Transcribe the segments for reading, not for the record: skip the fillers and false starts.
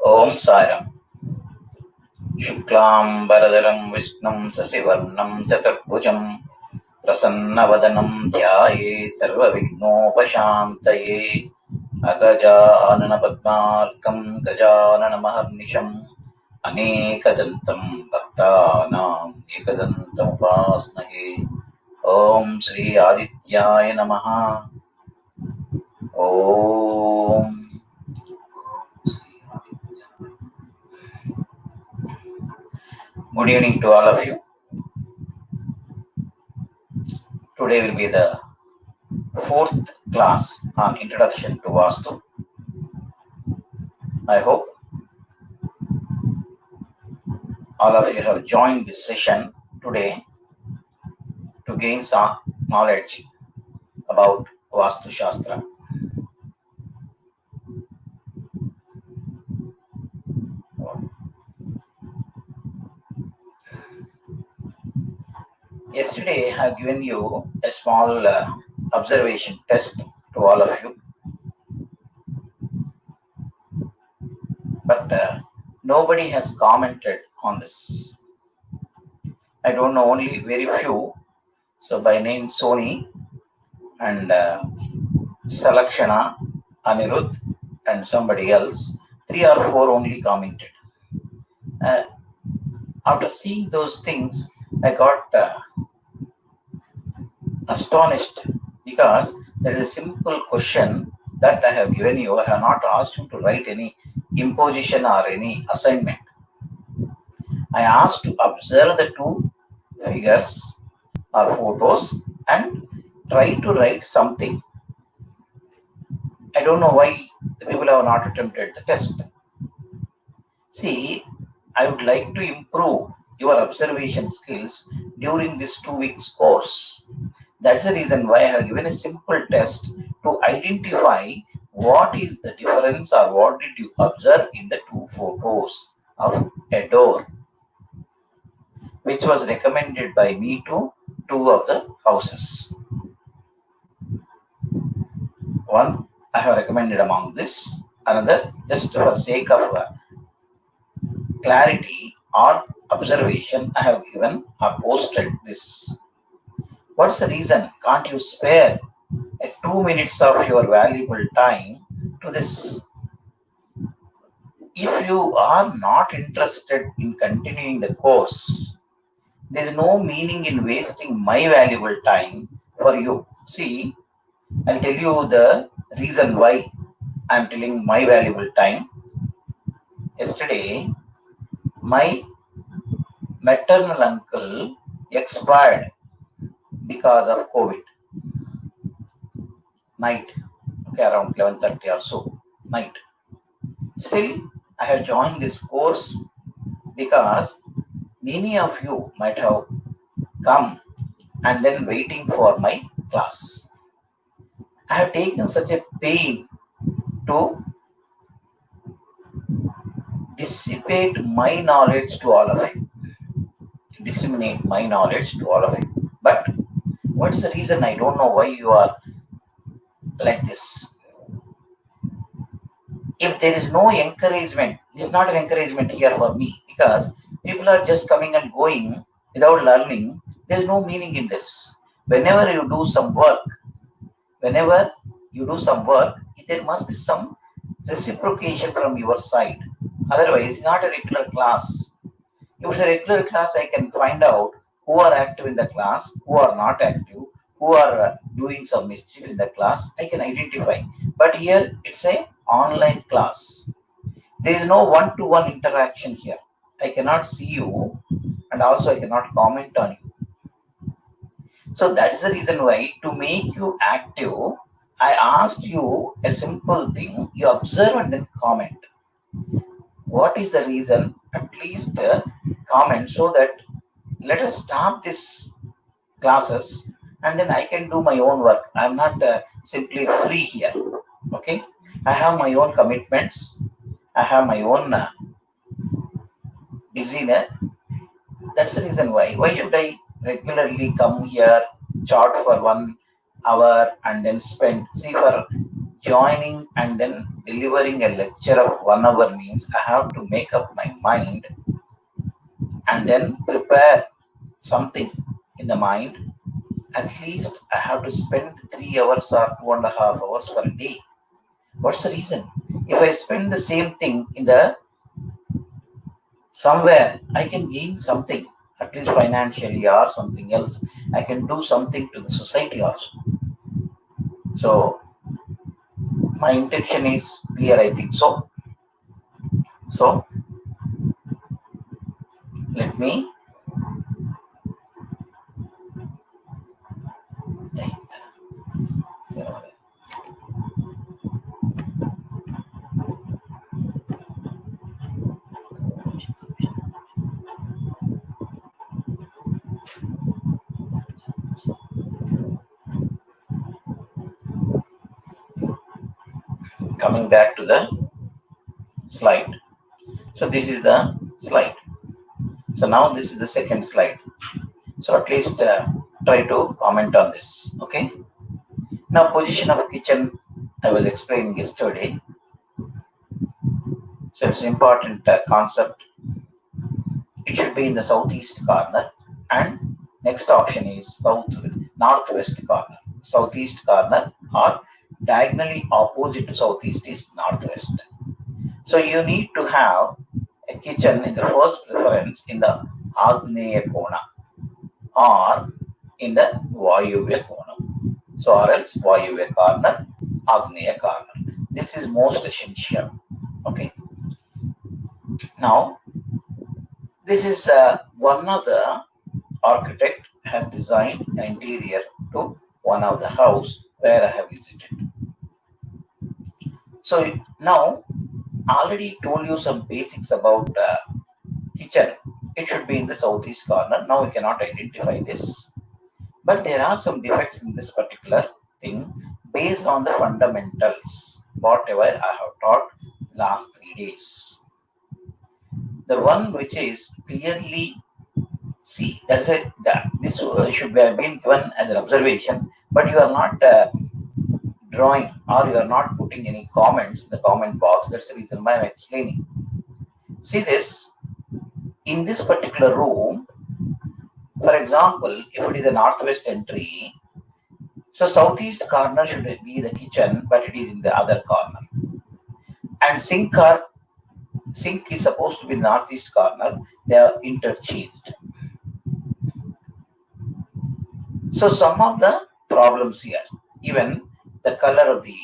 Om Sairam. Shuklam Baradaram Vishnum Sasivarnam Chaturbhujam Prasannavadanam Dhyaye Sarva Vignopashantaye Agajanana Padmarkam Gajanana Maharnisham Anekadantam Bhaktanam Ekadantam Upasmahe. Om Sri Adityaya Namaha. Om. Good evening to all of you. Today will be the fourth class on Introduction to VAASTU. I hope all of you have joined this session today to gain some knowledge about Vastu Shastra. Yesterday I have given you a small observation test to all of you, but nobody has commented on this. I don't know, only very few. So by name Sony and Salakshana, Anirudh and somebody else, 3 or 4 only commented. After seeing those things, I got astonished, because there is a simple question that I have given you. I have not asked you to write any imposition or any assignment. I asked to observe the two figures or photos and try to write something. I don't know why the people have not attempted the test. See, I would like to improve your observation skills during this 2 weeks course. That's the reason why I have given a simple test to identify what is the difference or what did you observe in the two photos of a door, which was recommended by me to 2 of the houses. One I have recommended among this, another just for sake of clarity or observation, I have given or posted this. What's the reason? Can't you spare 2 minutes of your valuable time to this? If you are not interested in continuing the course, there is no meaning in wasting my valuable time for you. See, I'll tell you the reason why I'm telling my valuable time. Yesterday, my maternal uncle expired because of COVID. Night, okay, around 11:30 or so, night. Still, I have joined this course because many of you might have come and then waiting for my class. I have taken such a pain to dissipate my knowledge to all of you, disseminate my knowledge to all of you. But what's the reason? I don't know why you are like this. If there is no encouragement, it is not an encouragement here for me, because people are just coming and going without learning. There is no meaning in this. Whenever you do some work, there must be some reciprocation from your side. Otherwise, it's not a regular class. If it's a regular class, I can find out who are active in the class, who are not active, who are doing some mischief in the class. I can identify. But here, it's a online class. There is no one-to-one interaction here. I cannot see you, and also I cannot comment on you. So that is the reason why, to make you active, I asked you a simple thing. You observe and then comment. What is the reason? At least comment, so that let us stop this classes and then I can do my own work. I'm not simply free here. Okay, I have my own commitments. I have my own busyness. That's the reason why. Why should I regularly come here chart for 1 hour and then spend. See, for joining and then delivering a lecture of 1 hour means I have to make up my mind and then prepare something in the mind. At least I have to spend 3 hours or 2.5 hours per day. What's the reason? If I spend the same thing in the somewhere, I can gain something, at least financially or something else. I can do something to the society also. So my intention is clear, I think so. So let me coming back to the slide. So this is the slide. So now this is the second slide. So at least try to comment on this. Okay. Now position of kitchen I was explaining yesterday. So it's important concept. It should be in the southeast corner, and next option is northwest corner. Southeast corner or diagonally opposite to southeast is northwest. So you need to have a kitchen in the first preference in the Agneya Kona or in the Vayuvya Kona. So or else Vayuvya corner, Agneya corner. This is most essential. Okay. Now this is one of the architect has designed an interior to one of the house where I have visited. So now already told you some basics about kitchen. It should be in the southeast corner. Now we cannot identify this, but there are some defects in this particular thing based on the fundamentals whatever I have taught last 3 days. The one which is clearly see, that's a this should have been given as an observation, but you are not drawing or you are not putting any comments in the comment box. That's the reason why I'm explaining. See this, in this particular room, for example, if it is a northwest entry, so southeast corner should be the kitchen, but it is in the other corner. And sink is supposed to be northeast corner. They are interchanged. So some of the problems here, even the color of the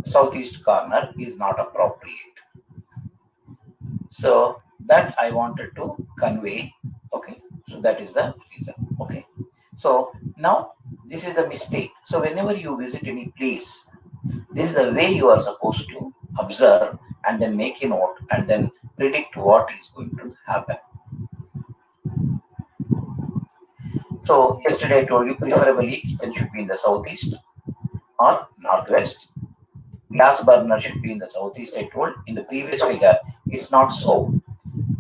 southeast corner is not appropriate. So that I wanted to convey. Okay, so that is the reason. Okay, so now this is the mistake. So whenever you visit any place, this is the way you are supposed to observe and then make a note and then predict what is going to happen. So yesterday I told you preferably kitchen should be in the southeast or northwest. Gas burner should be in the southeast. I told in the previous figure it's not so.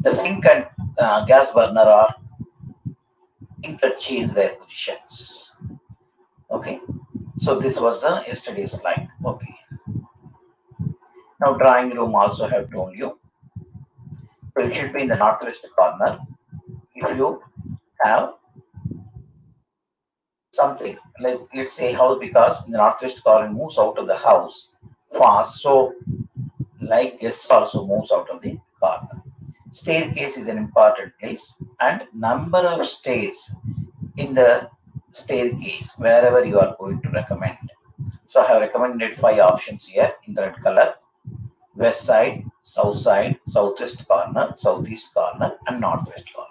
The sink and gas burner are interchange their positions. Okay, so this was yesterday's slide. Okay, now drawing room also I have told you. So it should be in the northwest corner. If you have something, let's say house, because in the northwest corner moves out of the house fast, so like guests also moves out of the corner. Staircase is an important place, and number of stairs in the staircase wherever you are going to recommend. So I have recommended 5 options here in the red color: west side, south side, southwest corner, southeast corner, and northwest corner.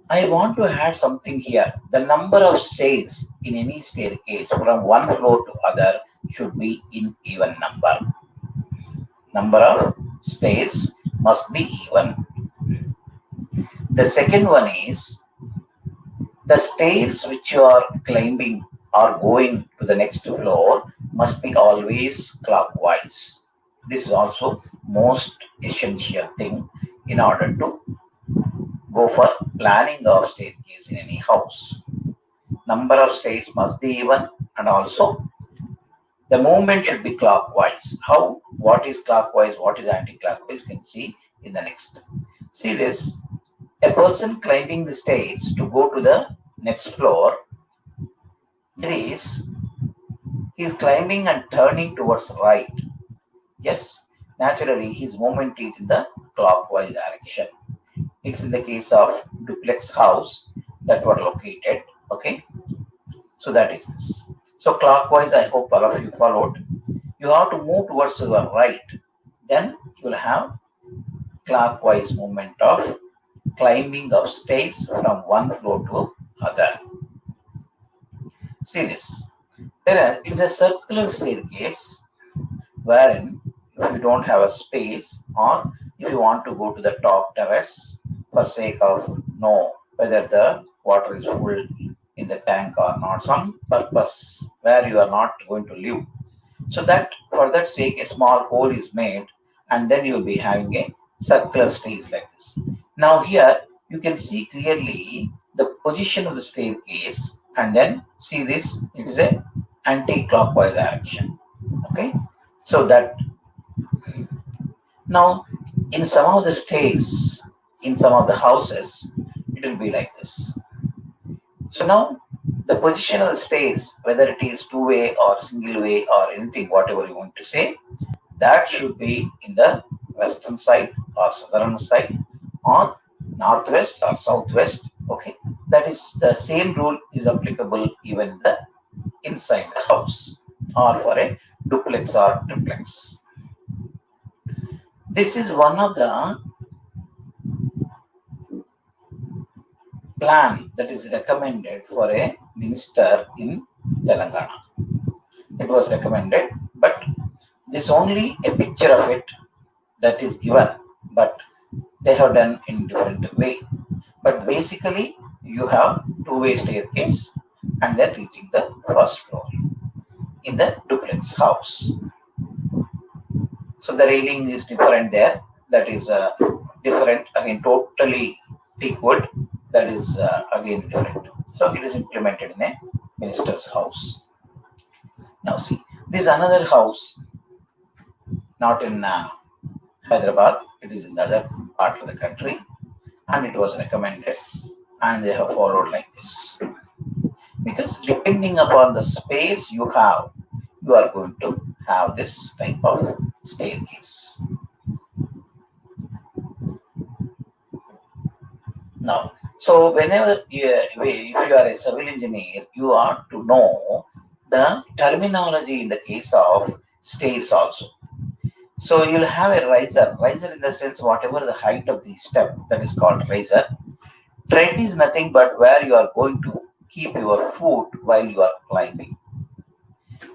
I want to add something here. The number of stairs in any staircase from one floor to other should be in even number. Number of stairs must be even. The second one is the stairs which you are climbing or going to the next floor must be always clockwise. This is also most essential thing in order to go for planning of staircase in any house. number of stairs must be even, and also the movement should be clockwise. How? What is clockwise? What is anti-clockwise? You can see in the next. See this. A person climbing the stairs to go to the next floor. There is, he is climbing and turning towards right. Yes, naturally his movement is in the clockwise direction. It's in the case of duplex house that were located. Okay, so that is this. So clockwise, I hope all of you followed. You have to move towards your right. Then you will have clockwise movement of climbing of stairs from one floor to other. See this. Whereas it is a circular staircase wherein if you don't have a space or if you want to go to the top terrace for sake of know whether the water is full in the tank or not, some purpose where you are not going to live. So that for that sake a small hole is made and then you will be having a circular stairs like this. Now here you can see clearly the position of the staircase and then see this, it is a anti-clockwise direction. Okay, so that now in some of the states, in some of the houses, it will be like this. So now the position of the stairs, whether it is two-way or single way or anything, whatever you want to say, that should be in the western side or southern side or northwest or southwest. Okay, that is the same rule is applicable even the inside the house or for a duplex or triplex. This is one of the plan that is recommended for a minister in Telangana. It was recommended, but this only a picture of it that is given, but they have done in different way. But basically, you have two-way staircase and then reaching the first floor in the duplex house. So the railing is different there. That is different again, totally teak wood. That is again different. So it is implemented in a minister's house. Now see, this is another house, not in Hyderabad. It is in the other part of the country, and it was recommended, and they have followed like this. Because depending upon the space you have, you are going to have this type of staircase. Now, so whenever if you are a civil engineer, you ought to know the terminology in the case of stairs also. So you'll have a riser. Riser in the sense whatever the height of the step, that is called riser. Tread is nothing but where you are going to keep your foot while you are climbing.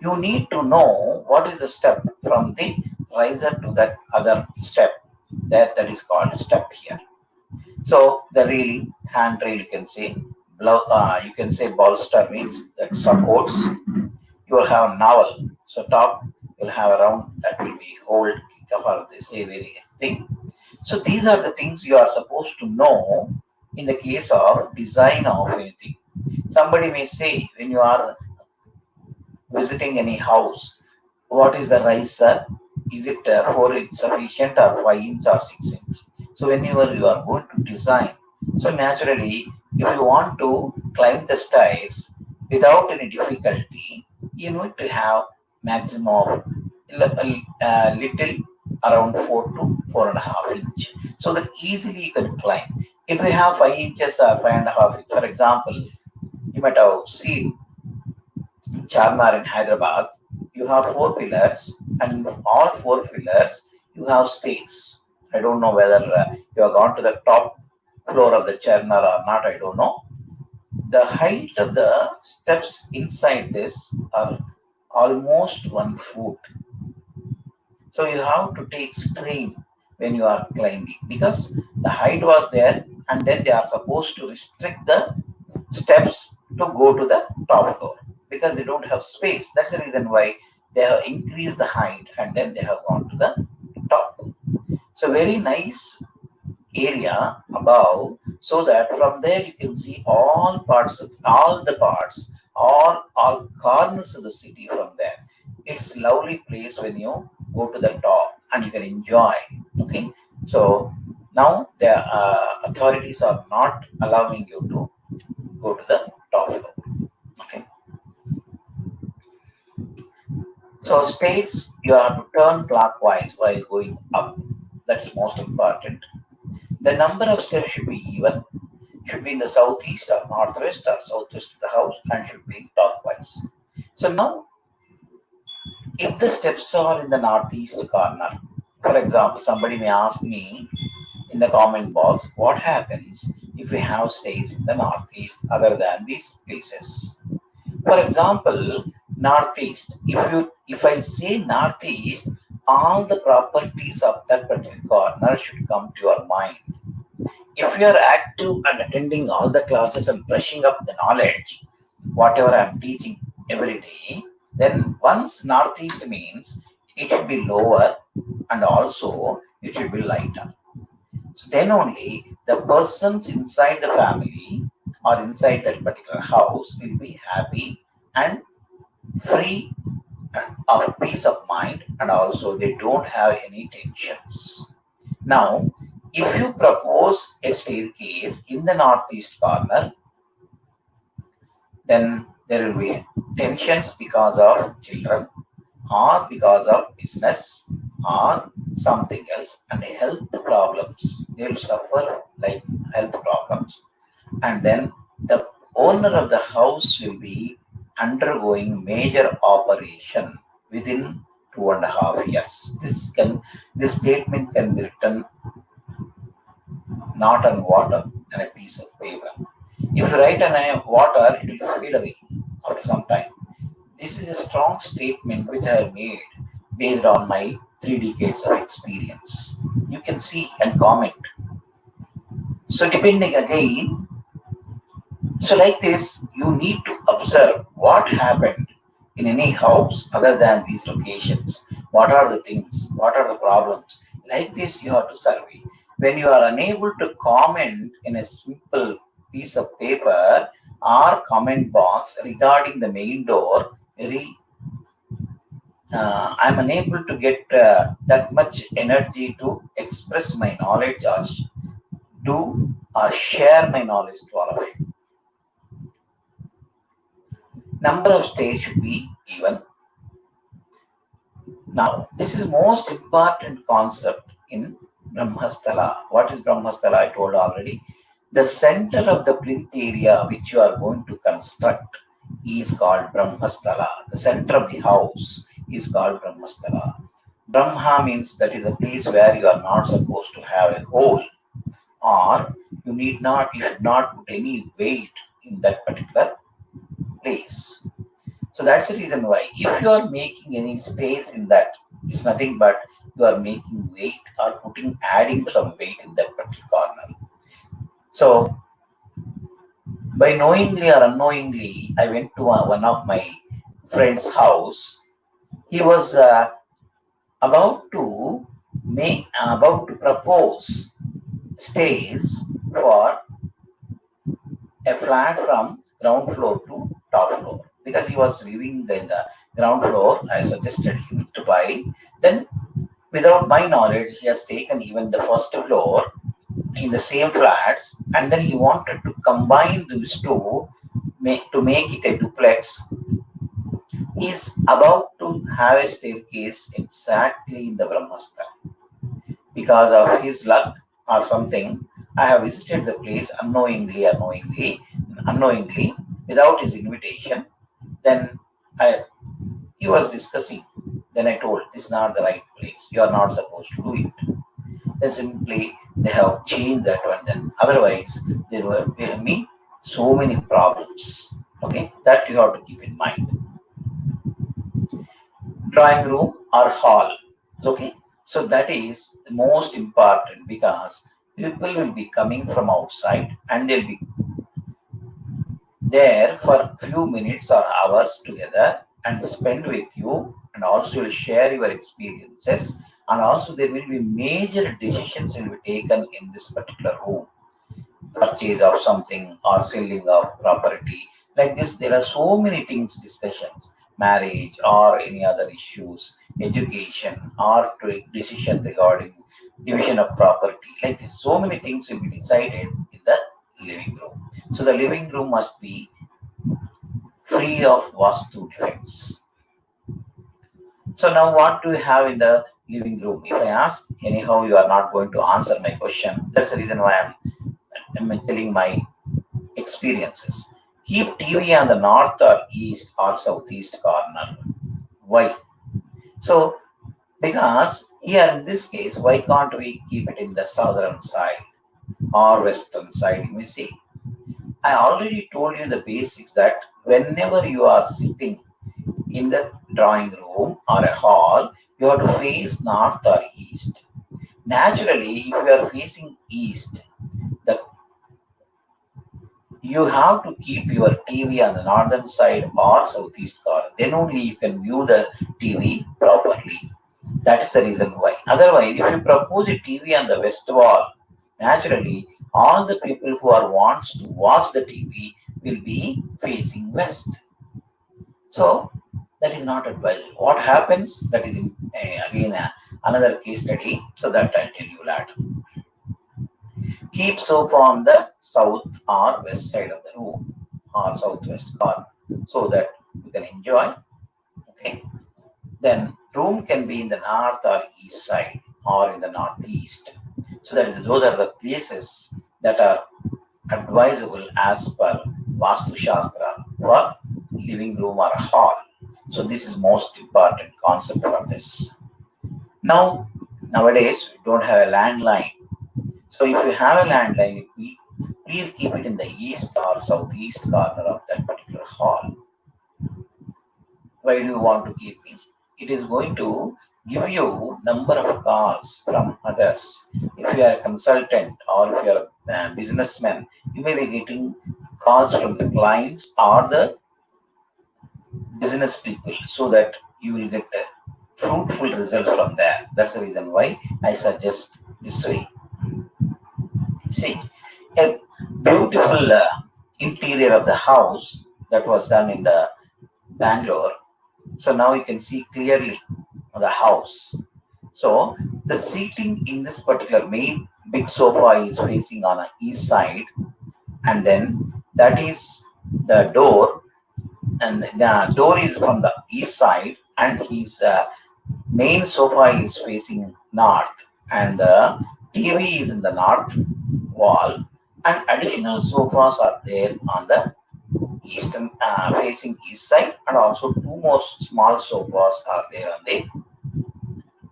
You need to know what is the step from the riser to that other step. That is called step here. So the railing, handrail, you can say, you can say bolster means that supports. You will have navel. So top you'll have around that will be hold, cover, they say very thing. So these are the things you are supposed to know in the case of design of anything. Somebody may say when you are visiting any house, what is the riser? Is it 4 inch sufficient or 5 inch or 6 inch? So whenever you are going to design, so naturally, if you want to climb the stairs without any difficulty, you need to have maximum of little around 4 to 4.5 inch. So that easily you can climb. If you have 5 inches or 5.5 inch, for example, you might have seen Charminar in Hyderabad, you have 4 pillars, and all 4 pillars you have stairs. I don't know whether you have gone to the top floor of the Charminar or not, I don't know. The height of the steps inside this are almost 1 foot. So you have to take strain when you are climbing because the height was there and then they are supposed to restrict the steps to go to the top floor because they don't have space. That's the reason why they have increased the height and then they have gone to the top. So very nice area above, so that from there you can see all the parts, all corners of the city from there. It's lovely place when you go to the top and you can enjoy. Okay, so now the authorities are not allowing you to go to the top floor. Okay, so stairs you have to turn clockwise while going up. That's most important. The number of steps should be even, should be in the southeast or northwest or southwest of the house, and should be clockwise. So now, if the steps are in the northeast corner, for example, somebody may ask me in the comment box, what happens if we have stairs in the northeast other than these places? For example, northeast. If I say northeast, all the properties of that particular corner should come to your mind. If you are active and attending all the classes and brushing up the knowledge, whatever I'm teaching every day, then once northeast means it should be lower and also it should be lighter. So then only the persons inside the family or inside that particular house will be happy and free of peace of mind, and also they don't have any tensions. Now, if you propose a staircase in the northeast corner, then there will be tensions because of children or because of business or something else, and health problems. They will suffer like health problems, and then the owner of the house will be undergoing major operation within 2.5 years. This statement can be written not on water and a piece of paper. If you write on a water, it will fade away after some time. This is a strong statement which I have made based on my 3 decades of experience. You can see and comment. So depending again, so like this, you need to observe what happened in any house other than these locations. What are the things? What are the problems? Like this, you have to survey. When you are unable to comment in a simple piece of paper or comment box regarding the main door, I'm unable to get that much energy to express my knowledge or do or share my knowledge to all of you. Number of stairs should be even. Now, this is most important concept in Brahmasthala. What is Brahmasthala? I told already. The center of the plinth area which you are going to construct is called Brahmasthala. The center of the house is called Brahmasthala. Brahma means that is a place where you are not supposed to have a hole, or you should not put any weight in that particular place. So that's the reason why if you are making any stairs in that, it's nothing but you are making weight or adding some weight in that particular corner. So by knowingly or unknowingly, I went to one of my friend's house. He was about to propose stairs for a flat from ground floor to top floor, because he was living in the ground floor. I suggested him to buy. Then, without my knowledge, he has taken even the first floor in the same flats, and then he wanted to combine these two to make it a duplex. He is about to have a staircase exactly in the Brahmastha. Because of his luck or something, I have visited the place unknowingly, without his invitation. Then he was discussing. Then I told, this is not the right place. You are not supposed to do it. Then simply they have changed that one. Then otherwise there were so many problems. Okay, that you have to keep in mind. Drawing room or hall. Okay, so that is most important, because people will be coming from outside and they'll be there for a few minutes or hours together and spend with you, and also will share your experiences And also there will be major decisions will be taken in this particular room. Purchase of something or selling of property. Like this, there are so many things, discussions, marriage or any other issues, education or decision regarding division of property. Like this, so many things will be decided in the living room. So the living room must be free of vastu defects. So now what do you have in the living room? If I ask, anyhow, you are not going to answer my question. That's the reason why I'm telling my experiences. Keep TV on the north or east or southeast corner. Why? So, because here in this case, why can't we keep it in the southern side or western side? You may see. I already told you the basics that whenever you are sitting in the drawing room or a hall, you have to face north or east. Naturally, if you are facing east, the you have to keep your TV on the northern side or southeast corner. Then only you can view the TV properly. That is the reason why. Otherwise, if you propose a TV on the west wall, naturally, all the people who are wants to watch the TV will be facing west. So that is not advisable. What happens? That is again another case study. So that I'll tell you later. Keep sofa on the south or west side of the room or southwest corner so that you can enjoy. Okay. Then room can be in the north or east side or in the northeast. So those are the places that are advisable as per Vastu Shastra for living room or hall. So this is most important concept for this. Now, nowadays we don't have a landline. So if you have a landline, please keep it in the east or southeast corner of that particular hall. Why do you want to keep it? It is going to give you number of calls from others. If you are a consultant or if you are a businessman, you may be getting calls from the clients or the business people so that you will get a fruitful result from there. That's the reason why I suggest this way. See, a beautiful interior of the house that was done in the Bangalore. So now you can see clearly the house. So the seating in this particular main big sofa is facing on the east side, and then that is the door, and the door is from the east side, and his main sofa is facing north, and the TV is in the north wall, and additional sofas are there on the eastern facing east side, and also two more small sofas are there on the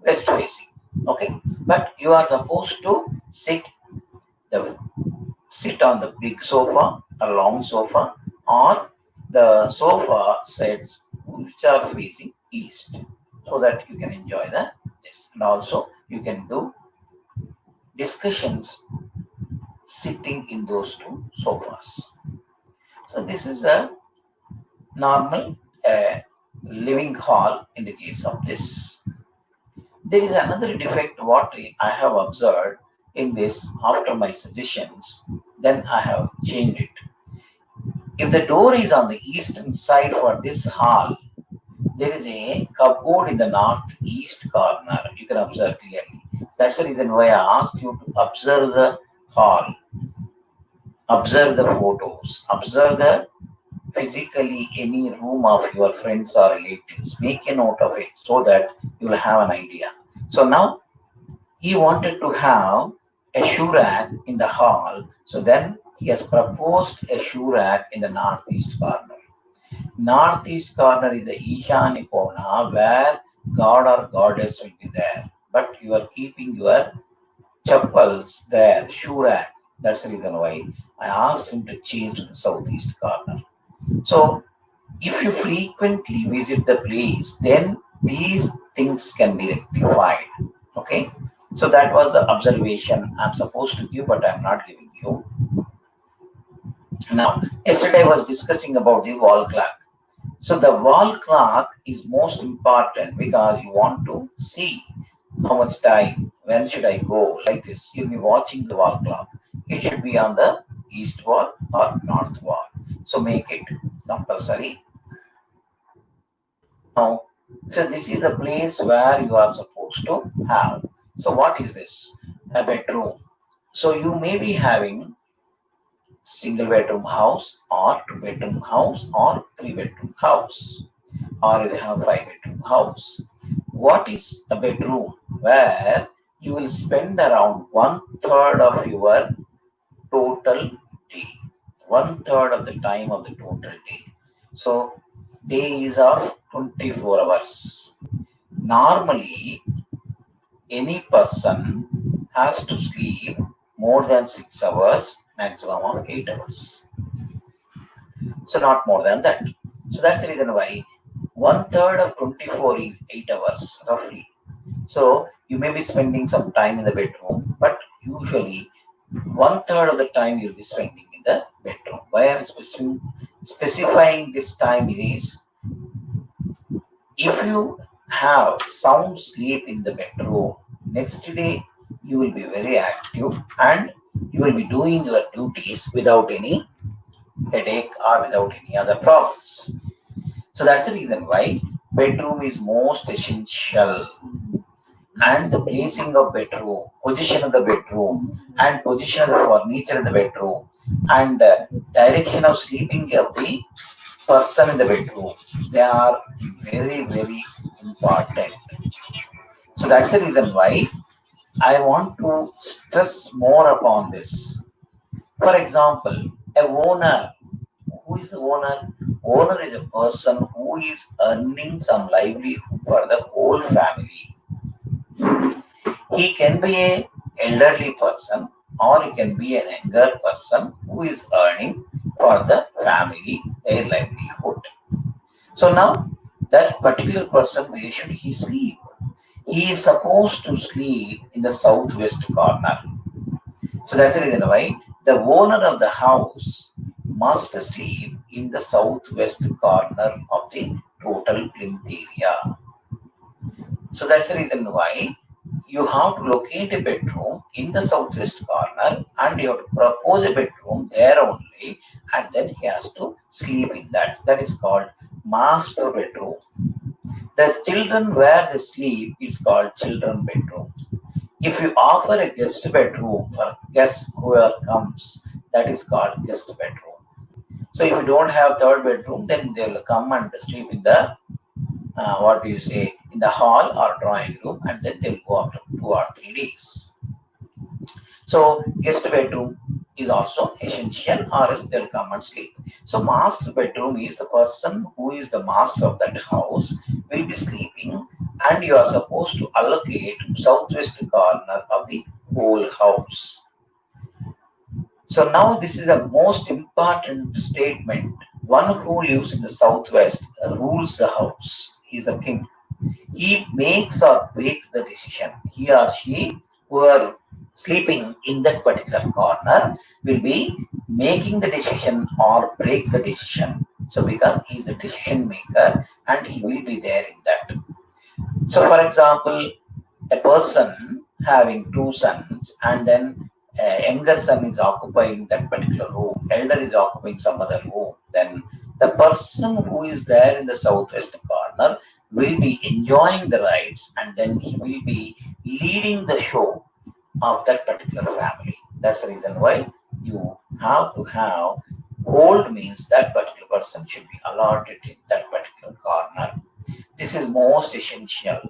west facing. Okay, but you are supposed to sit on the big sofa, a long sofa, or the sofa sets which are facing east, so that you can enjoy this, and also you can do discussions sitting in those two sofas. So this is a normal living hall in the case of this. There is another defect what I have observed in this after my suggestions, then I have changed it. If the door is on the eastern side for this hall, there is a cupboard in the northeast corner. You can observe clearly. That's the reason why I asked you to observe the hall, observe the photos, observe the physically any room of your friends or relatives. Make a note of it so that you will have an idea. So now he wanted to have a shoe rack in the hall. So then he has proposed a shoe rack in the northeast corner. Northeast corner is the Ishani Kona where God or goddess will be there. But you are keeping your chappals there, shoe rack. That's the reason why I asked him to change to the southeast corner. So if you frequently visit the place, then these things can be rectified. Okay. So that was the observation I'm supposed to give, but I'm not giving you. Now, yesterday I was discussing about the wall clock. So the wall clock is most important because you want to see how much time, when should I go, like this. You'll be watching the wall clock. It should be on the east wall or north wall. So make it compulsory. Now, so this is the place where you are supposed to have. So what is this? A bedroom. So you may be having single bedroom house or two bedroom house or three bedroom house, or you have five bedroom house. What is a bedroom? Where you will spend around one third of your total day, one third of the time of the total day. So day is of 24 hours. Normally, any person has to sleep more than 6 hours, maximum of 8 hours. So not more than that. So that's the reason why one third of 24 is 8 hours roughly. So you may be spending some time in the bedroom, but usually one third of the time you'll be spending in the bedroom. Why I'm specifying this time is, if you have sound sleep in the bedroom, next day you will be very active and you will be doing your duties without any headache or without any other problems. So that's the reason why bedroom is most essential. And the placing of bedroom, position of the bedroom, and position of the furniture in the bedroom, and direction of sleeping of the person in the bedroom, they are very, very important. So that's the reason why I want to stress more upon this. For example, a owner. Who is the owner? Owner is a person who is earning some livelihood for the whole family. He can be a elderly person or he can be a younger person who is earning for the family their livelihood. So now that particular person, where should he sleep? He is supposed to sleep in the southwest corner. So that's the reason why the owner of the house must sleep in the southwest corner of the total plinth area. So that's the reason why you have to locate a bedroom in the southwest corner and you have to propose a bedroom there only, and then he has to sleep in that. That is called master bedroom. The children where they sleep is called children bedroom. If you offer a guest bedroom for guests whoever comes, that is called guest bedroom. So if you don't have third bedroom, then they will come and sleep in the what do you say, in the hall or drawing room, and then they'll go after 2 or 3 days. So guest bedroom is also essential, or else they'll come and sleep. So master bedroom is the person who is the master of that house will be sleeping, and you are supposed to allocate southwest corner of the whole house. So now this is the most important statement. One who lives in the southwest rules the house. He is the king. He makes or breaks the decision. He or she who are sleeping in that particular corner will be making the decision or breaks the decision. So because he is the decision maker and he will be there in that. So for example, a person having two sons and then a younger son is occupying that particular room, elder is occupying some other room, then the person who is there in the southwest corner will be enjoying the rides and then he will be leading the show of that particular family. That's the reason why you have to have hold, means that particular person should be allotted in that particular corner. This is most essential.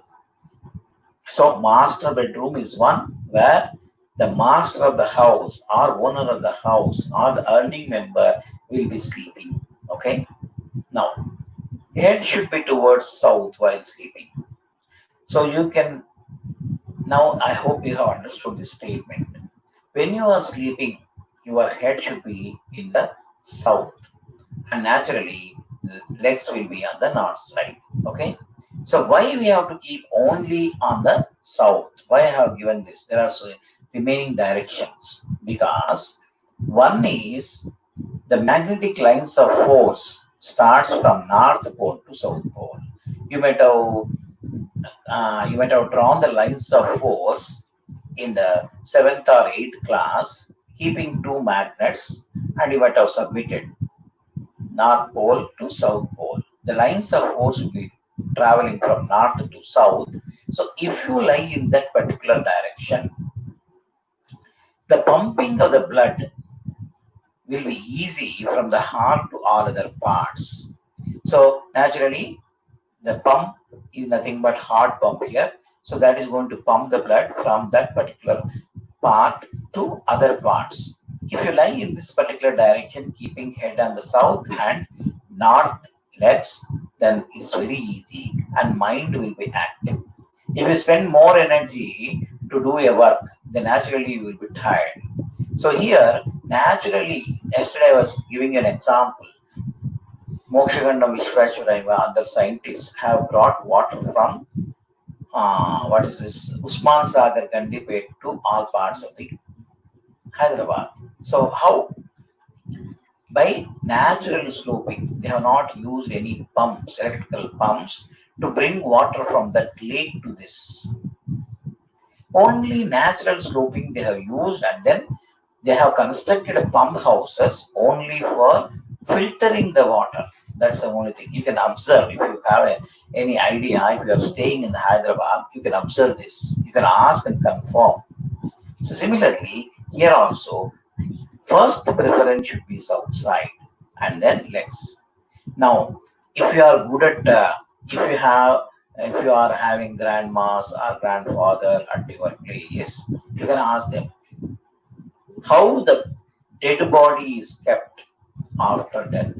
So master bedroom is one where the master of the house or owner of the house or the earning member will be sleeping. Okay. Now, head should be towards south while sleeping. So you can, now I hope you have understood this statement. When you are sleeping, your head should be in the south, and naturally legs will be on the north side. Okay. So why we have to keep only on the south? Why I have given this? There are remaining directions, because one is the magnetic lines of force starts from north pole to south pole. You might have you might have drawn the lines of force in the 7th or 8th class, keeping two magnets, and you might have submitted North Pole to South Pole. The lines of force will be traveling from north to south. So if you lie in that particular direction, the pumping of the blood will be easy from the heart to all other parts. So naturally, the pump is nothing but heart pump here. So that is going to pump the blood from that particular part to other parts. If you lie in this particular direction, keeping head on the south and north legs, then it's very easy and mind will be active. If you spend more energy to do a work, then naturally you will be tired. So here, naturally, yesterday I was giving an example. Mokshagandam Vishwashwaraya, other scientists have brought water from Usman Sagar Gandipet to all parts of the Hyderabad. So how? By natural sloping, they have not used any pumps, electrical pumps, to bring water from that lake to this. Only natural sloping they have used, and then they have constructed a pump houses only for filtering the water. That's the only thing. You can observe if you have any idea, if you are staying in Hyderabad, you can observe this. You can ask and confirm. So similarly, here also, first preference should be south side and then legs. Now, if you are good at, if you are having grandmas or grandfather at your place, you can ask them how the dead body is kept after death.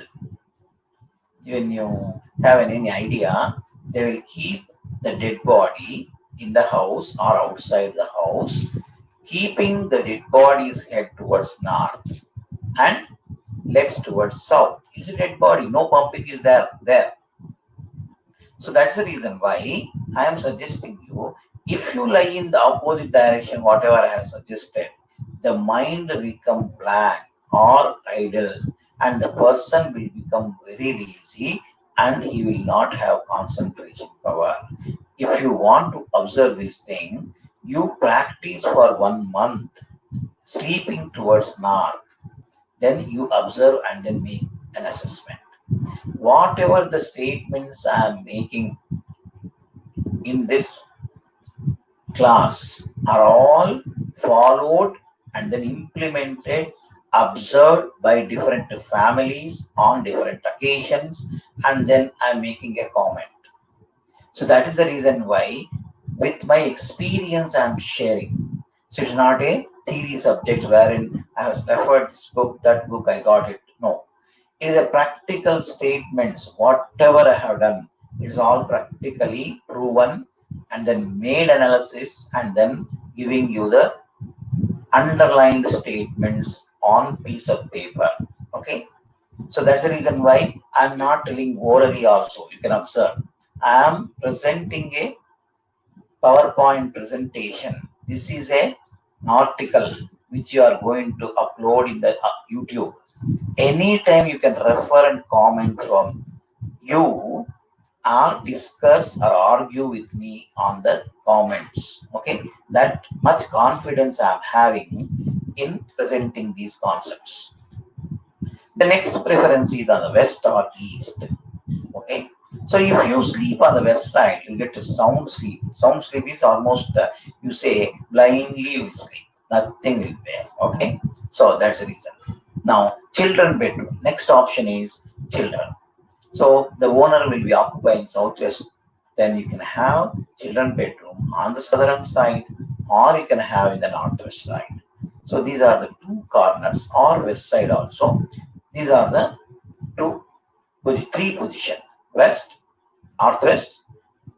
When you have any idea, they will keep the dead body in the house or outside the house, keeping the dead body's head towards north and legs towards south. It's a dead body, no pumping is there. So that's the reason why I am suggesting you, if you lie in the opposite direction, whatever I have suggested, the mind will become blank or idle, and the person will become very lazy and he will not have concentration power. If you want to observe this thing, you practice for 1 month sleeping towards north, then you observe and then make an assessment. Whatever the statements I am making in this class are all followed and then implemented, observed by different families on different occasions, and then I'm making a comment. So that is the reason why, with my experience, I'm sharing. So it's not a theory subject wherein I have referred this book, that book, I got it. No, it is a practical statements. Whatever I have done, it's all practically proven and then made analysis and then giving you the underlined statements on piece of paper. Okay, so that's the reason why I'm not telling orally also. You can observe. I am presenting a PowerPoint presentation. This is an article which you are going to upload in the YouTube. Anytime you can refer and comment from you or discuss or argue with me on the comments. Okay, that much confidence I'm having in presenting these concepts. The next preference is on the west or east. Okay, so if you sleep on the west side, you get a sound sleep. Sound sleep is almost you say blindly you sleep, nothing will be there. Okay, so that's the reason. Now, children bedroom. Next option is children. So the owner will be occupying southwest. Then you can have children bedroom on the southern side, or you can have in the northwest side. So these are the two corners, or west side also. These are the three positions: west, northwest,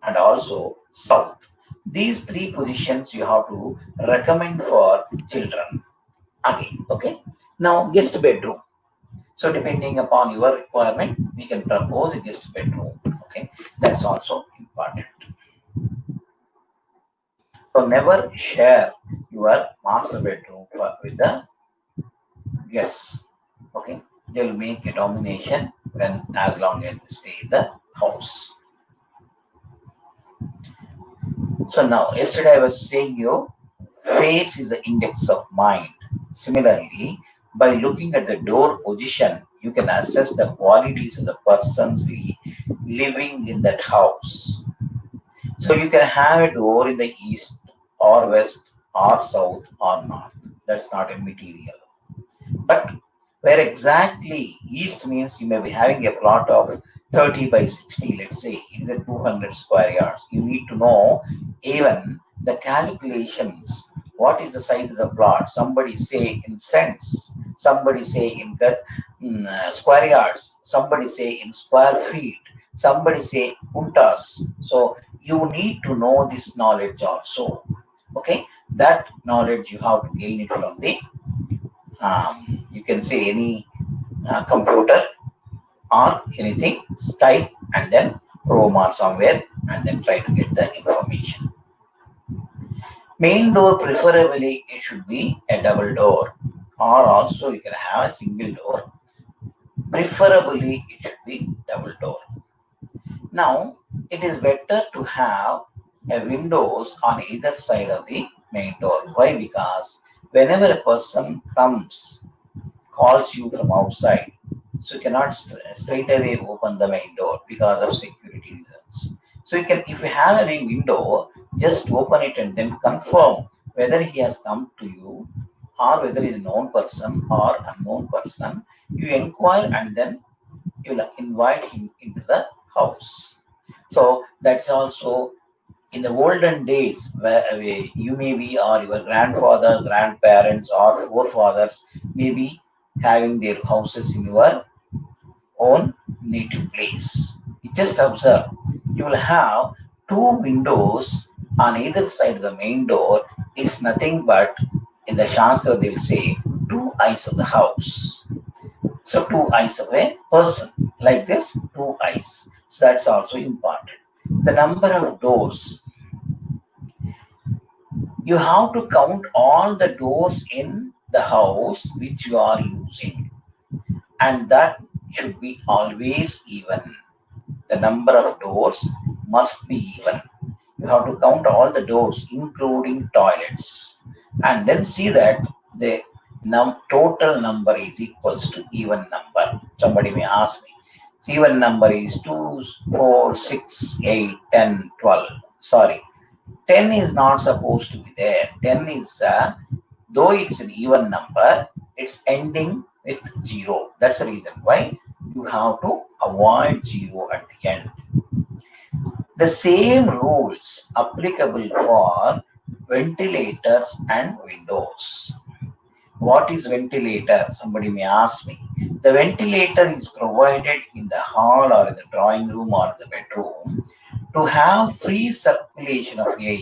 and also south. These three positions you have to recommend for children. Again, okay. Now, guest bedroom. So depending upon your requirement, we can propose a guest bedroom. Okay, that's also important. So never share your master bedroom with the guests. Okay, they will make a domination when as long as they stay in the house. So now, yesterday I was saying you, face is the index of mind. Similarly, by looking at the door position, you can assess the qualities of the persons living in that house. So you can have a door in the east or west or south or north. That's not a material. But where exactly east means you may be having a plot of 30 by 60, let's say it is a 200 square yards. You need to know even the calculations. What is the size of the plot? Somebody say in cents, somebody say in square yards, somebody say in square feet, somebody say puntas. So you need to know this knowledge also. Okay, that knowledge you have to gain it from the you can say any computer or anything, type and then Chrome or somewhere and then try to get the information. Main door, preferably it should be a double door, or also you can have a single door. Preferably it should be double door. Now it is better to have a windows on either side of the main door. Why? Because whenever a person calls you from outside, so you cannot straight away open the main door because of security reasons. So you can, if you have any window, just open it and then confirm whether he has come to you or whether he is a known person or unknown person. You inquire and then you will invite him into the house. So that's also in the olden days where you may be or your grandfather, grandparents or forefathers may be having their houses in your own native place. You just observe, you will have two windows on either side of the main door. It's nothing but in the Shastra they'll say two eyes of the house. So two eyes of a person, like this, two eyes. So that's also important. The number of doors, you have to count all the doors in the house which you are using, and that should be always even. The number of doors must be even. You have to count all the doors, including toilets, and then see that the total number is equals to even number. Somebody may ask me, so even number is 2, 4, 6, 8, 10, 12. Sorry, 10 is not supposed to be there. 10 is, though it's an even number, it's ending with 0. That's the reason why you have to avoid 0 at the end. The same rules applicable for ventilators and windows. What is ventilator? Somebody may ask me. The ventilator is provided in the hall or in the drawing room or the bedroom to have free circulation of air.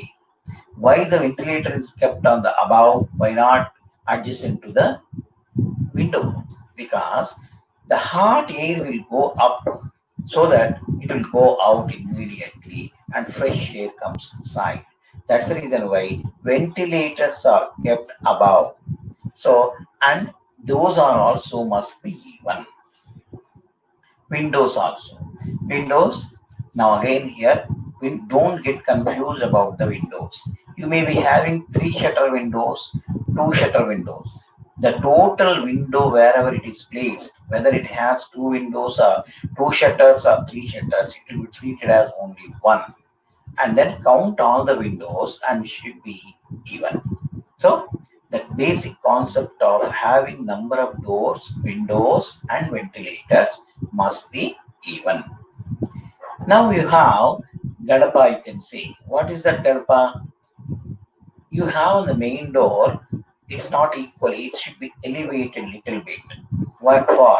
Why the ventilator is kept on the above? Why not adjacent to the window? Because the hot air will go up so that it will go out immediately and fresh air comes inside. That's the reason why ventilators are kept above. So, and those are also must be even. Windows also. Windows, now again here, don't get confused about the windows. You may be having 3 shutter windows, 2 shutter windows. The total window wherever it is placed, whether it has 2 windows or 2 shutters or 3 shutters, it will be treated as only one. And then count all the windows and should be even. So the basic concept of having number of doors, windows and ventilators must be even. Now you have gadapa, you can see. What is that gadapa? You have on the main door, it's not equally, it should be elevated little bit. What for?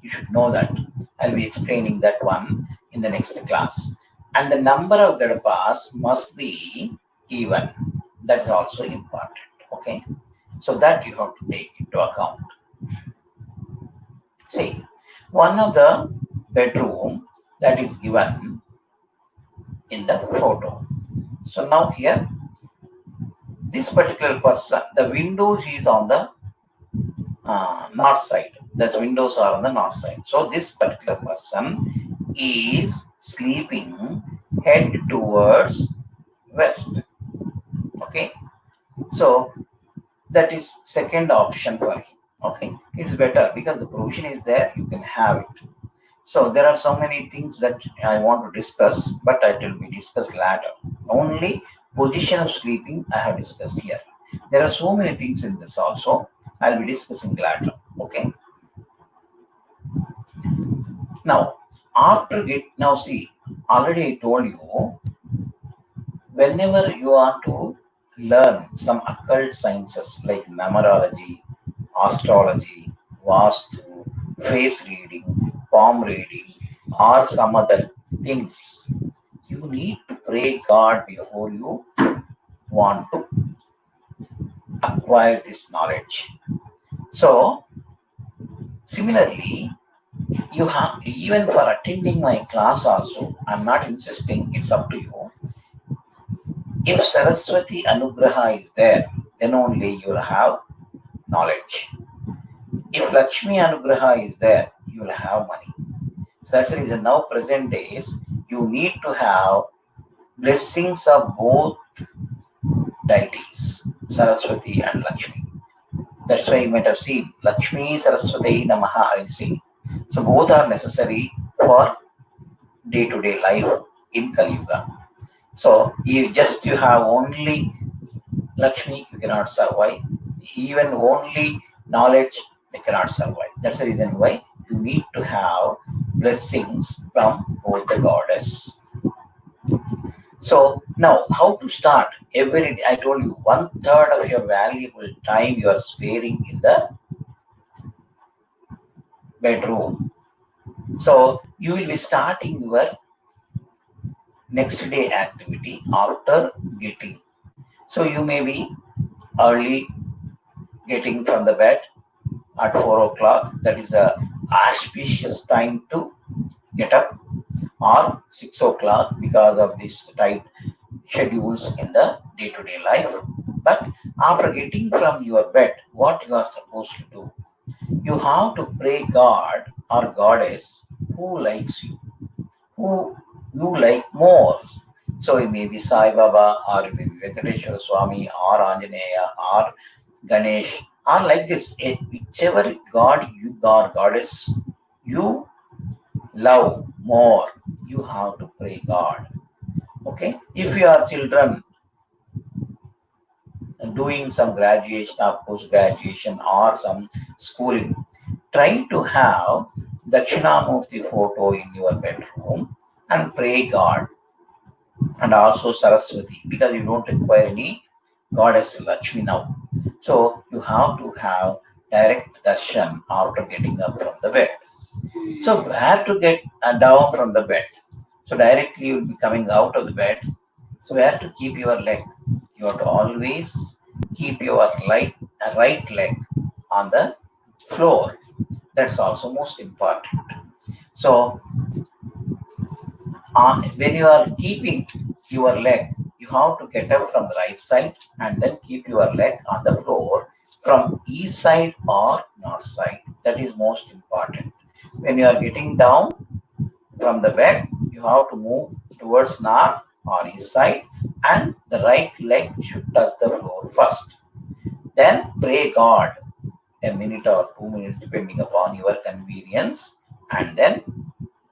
You should know that. I'll be explaining that one in the next class. And the number of gadapas must be even. That is also important. Okay. So that you have to take into account. See, one of the bedroom that is given in the photo. So now here, this particular person, the windows is on the north side. The windows are on the north side. So this particular person is sleeping head towards west. Okay, so that is second option for him. Okay, it's better because the provision is there, you can have it. So there are so many things that I want to discuss, but it will be discussed later. Only position of sleeping I have discussed here. There are so many things in this also. I'll be discussing later. Okay. Now, now see, already I told you, whenever you want to learn some occult sciences like numerology, astrology, VAASTU, face reading, palm reading, or some other things, you need to pray God before you want to acquire this knowledge. So, similarly, you have, even for attending my class also, I'm not insisting, it's up to you. If Saraswati Anugraha is there, then only you will have knowledge. If Lakshmi Anugraha is there, you will have money. So that's the reason now present days, you need to have blessings of both deities, Saraswati and Lakshmi. That's why you might have seen Lakshmi Saraswati Namaha, I'll say. So both are necessary for day-to-day life in Kali Yuga. So you have only Lakshmi, you cannot survive. Even only knowledge, you cannot survive. That's the reason why you need to have blessings from both the goddess. So now, how to start? Every day, I told you, 1/3 of your valuable time you are sparing in the bedroom. So you will be starting your next day activity after getting. So you may be early getting from the bed at 4 o'clock. That is the auspicious time to get up, or 6 o'clock because of this tight schedules in the day-to-day life. But after getting from your bed, what you are supposed to do? You have to pray God or goddess who likes you, who you like more. So it may be Sai Baba, or it may be Venkateshwara Swami, or Anjaneya, or Ganesh, or like this. Whichever God you or goddess you love more, you have to pray God. Okay, if you are children doing some graduation or post graduation or some schooling, try to have Dakshinamurti photo in your bedroom and pray God, and also Saraswati, because you don't require any goddess Lakshmi now. So you have to have direct darshan after getting up from the bed. So where to get down from the bed? So directly you'll be coming out of the bed. So where to keep your leg? You have to always keep your right leg on the floor. That's also most important. So when you are keeping your leg, you have to get up from the right side and then keep your leg on the floor from east side or north side. That is most important. When you are getting down from the bed, you have to move towards north or east side, and the right leg should touch the floor first. Then pray God a minute or 2 minutes depending upon your convenience, and then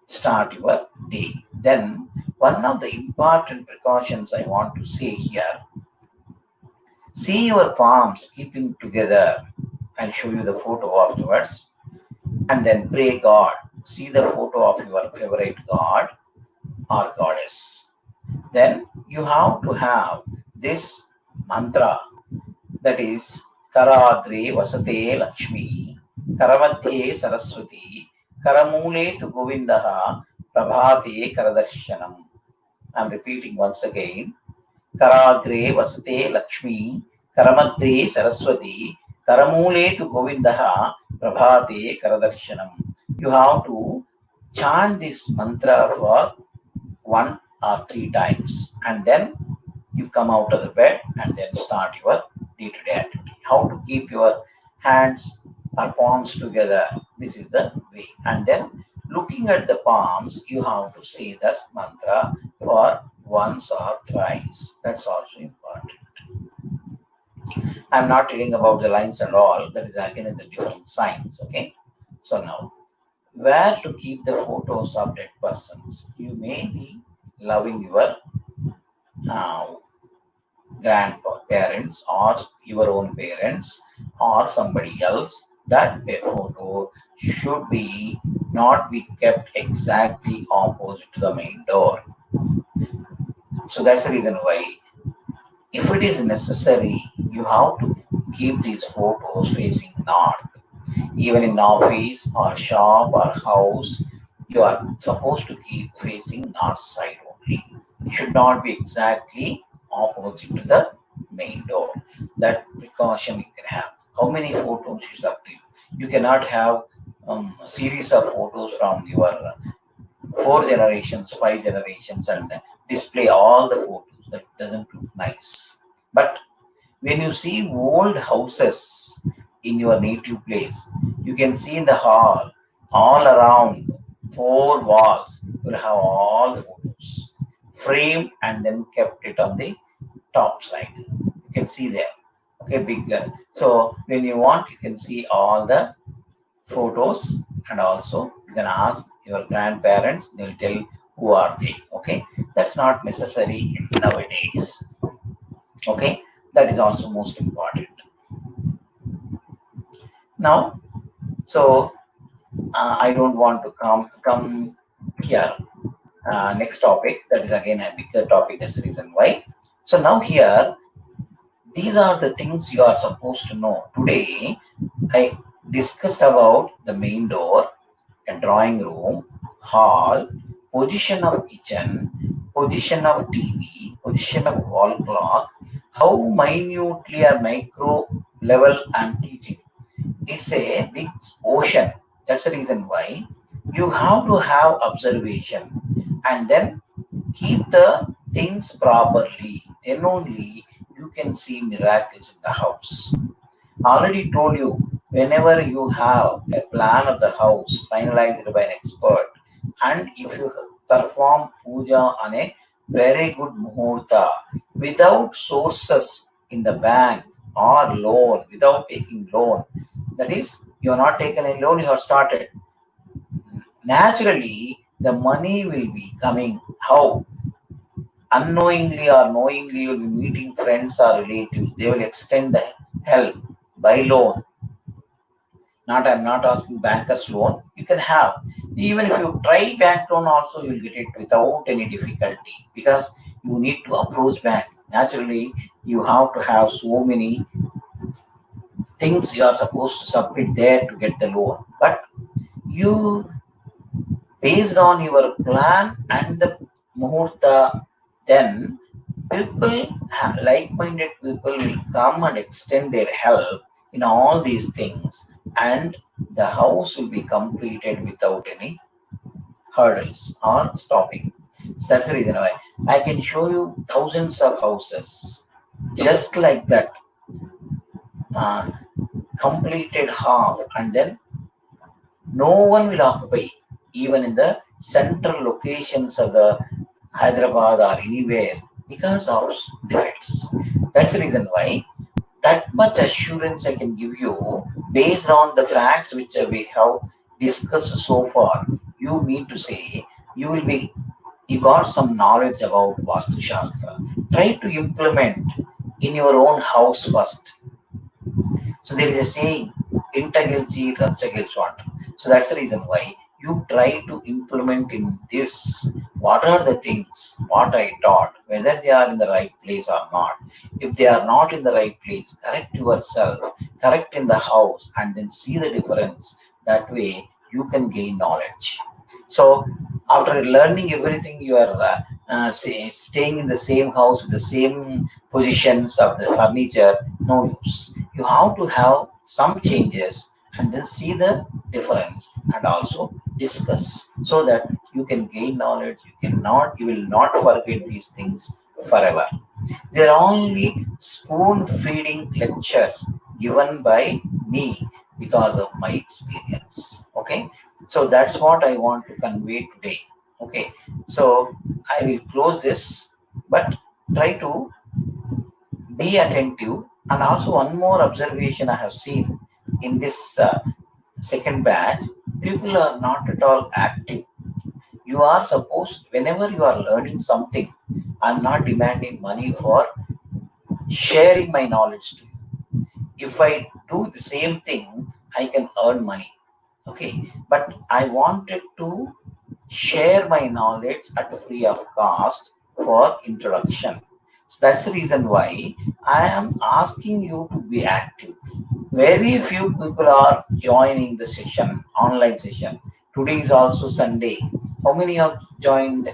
start your day. Then one of the important precautions I want to say here, see your palms keeping together. I'll show you the photo afterwards. And then pray God. See the photo of your favorite God or goddess. Then you have to have this mantra, that is Karagre Vasate Lakshmi, Karamadhye Saraswati, Karamule tu Govindaha, Prabhate Karadarshanam. I'm repeating once again. Karagre Vasate Lakshmi, Karamadhye Saraswati, Karamule tu Govindaha, Prabhate Karadarshanam. You have to chant this mantra for 1 or 3 times, and then you come out of the bed and then start your day-to-day activity. How to keep your hands or palms together. This is the way. And then looking at the palms, you have to say this mantra for once or thrice. That's also important. I'm not telling about the lines and all. That is again in the different signs. Okay. So now, where to keep the photos of dead persons? You may be loving your uh, grandparents or your own parents or somebody else. That photo should be not be kept exactly opposite to the main door. So that's the reason why, if it is necessary, you have to keep these photos facing north. Even in office or shop or house, you are supposed to keep facing north side only. It should not be exactly opposite to the main door. That precaution you can have. How many photos is up to you. You cannot have a series of photos from your four generations, five generations, and display all the photos. That doesn't look nice. But when you see old houses in your native place, you can see in the hall, all around, four walls, will have all photos framed and then kept it on the top side. You can see there. Okay, bigger. So when you want, you can see all the photos, and also you can ask your grandparents, they'll tell who are they. Okay, that's not necessary nowadays. Okay, that is also most important. Now, so I don't want to come here. Next topic, that is again a bigger topic. That's the reason why. So now here, these are the things you are supposed to know. Today, I discussed about the main door, a drawing room, hall, position of kitchen, position of TV, position of wall clock, how minutely or micro level I'm teaching. It's a big ocean. That's the reason why you have to have observation and then keep the things properly. Then only you can see miracles in the house. Already told you, whenever you have a plan of the house finalized by an expert, and if you perform puja on a very good muhurta without sources in the bank or loan, without taking loan, that is, you have not taken a loan, you have started. Naturally, the money will be coming. How? Unknowingly or knowingly, you'll be meeting friends or relatives. They will extend the help by loan. Not, I'm not asking bankers loan. You can have. Even if you try bank loan also, you'll get it without any difficulty because you need to approach bank. Naturally, you have to have so many things you are supposed to submit there to get the loan. But you, based on your plan and the muhurta, then people, like-minded people will come and extend their help in all these things, and the house will be completed without any hurdles or stopping. So that's the reason why I can show you thousands of houses just like that, uh, completed half, and then no one will occupy, even in the central locations of the Hyderabad or anywhere, because of defects. That's the reason why that much assurance I can give you based on the facts which we have discussed so far. You mean to say you got some knowledge about Vastu Shastra. Try to implement in your own house first. So there is a saying, "Intagilchi Ranchagilchwant." So that's the reason why you try to implement in this. What are the things what I taught, whether they are in the right place or not. If they are not in the right place, correct yourself, correct in the house, and then see the difference. That way you can gain knowledge. So after learning everything, you are staying in the same house with the same positions of the furniture. No use. You have to have some changes and then see the difference and also discuss so that you can gain knowledge. You will not forget these things forever. They are only spoon feeding lectures given by me because of my experience. Okay, so that's what I want to convey today. Okay, so I will close this. but try to be attentive. And also, one more observation I have seen in this second batch, people are not at all active. You are supposed, whenever you are learning something, I'm not demanding money for sharing my knowledge to you. If I do the same thing, I can earn money. Okay, but I wanted to share my knowledge at free of cost for introduction. So that's the reason why I am asking you to be active. Very few people are joining the session, online session. Today is also Sunday. How many have joined?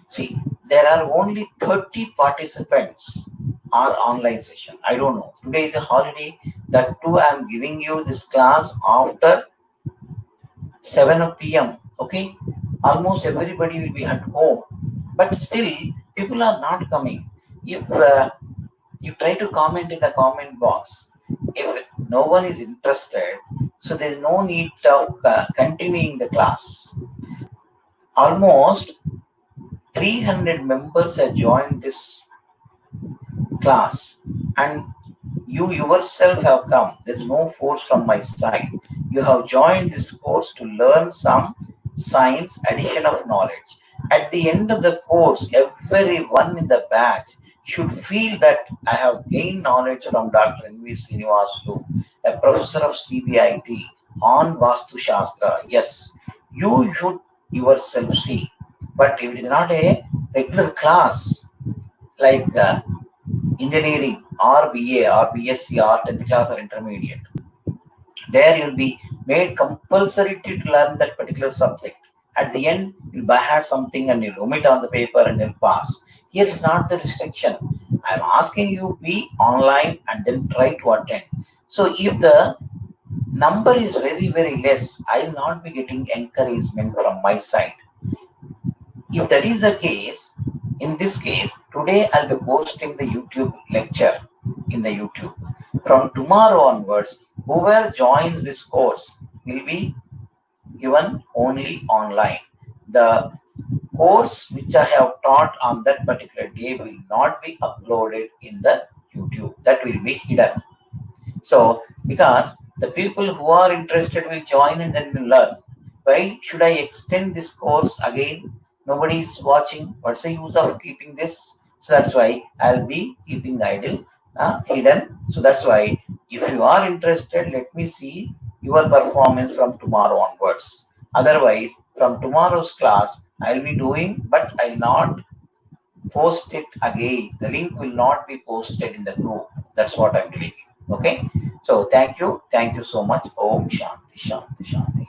See, there are only 30 participants are online session. I don't know. Today is a holiday. That too, I am giving you this class after 7 p.m. Okay, almost everybody will be at home, but still people are not coming. If you try to comment in the comment box, if no one is interested, so there is no need of continuing the class. Almost 300 members have joined this class, and you yourself have come. There's no force from my side. You have joined this course to learn some science addition of knowledge. At the end of the course, everyone in the batch should feel that I have gained knowledge from Dr. N.V. Srinivasu, a professor of CBIT on Vastu Shastra. Yes, you should yourself see. But if it is not a regular class, like engineering or BA or BSc or 10th class or intermediate, there you'll be made compulsory to learn that particular subject. At the end, you'll by heart something and you'll omit on the paper and then pass. Here is not the restriction. I'm asking you be online and then try to attend. So if the number is very, very less, I will not be getting encouragement from my side. If that is the case, in this case, today I'll be posting the YouTube lecture in the YouTube. From tomorrow onwards, whoever joins this course will be given only online. The course which I have taught on that particular day will not be uploaded in the YouTube. That will be hidden. So, because the people who are interested will join and then will learn. Why should I extend this course again? Nobody is watching. What's the use of keeping this? So that's why I'll be keeping idle, hidden. So that's why if you are interested, let me see your performance from tomorrow onwards. Otherwise, from tomorrow's class, I'll be doing, but I'll not post it again. The link will not be posted in the group. That's what I'm doing. Okay. So thank you. Thank you so much. Om Shanti Shanti Shanti.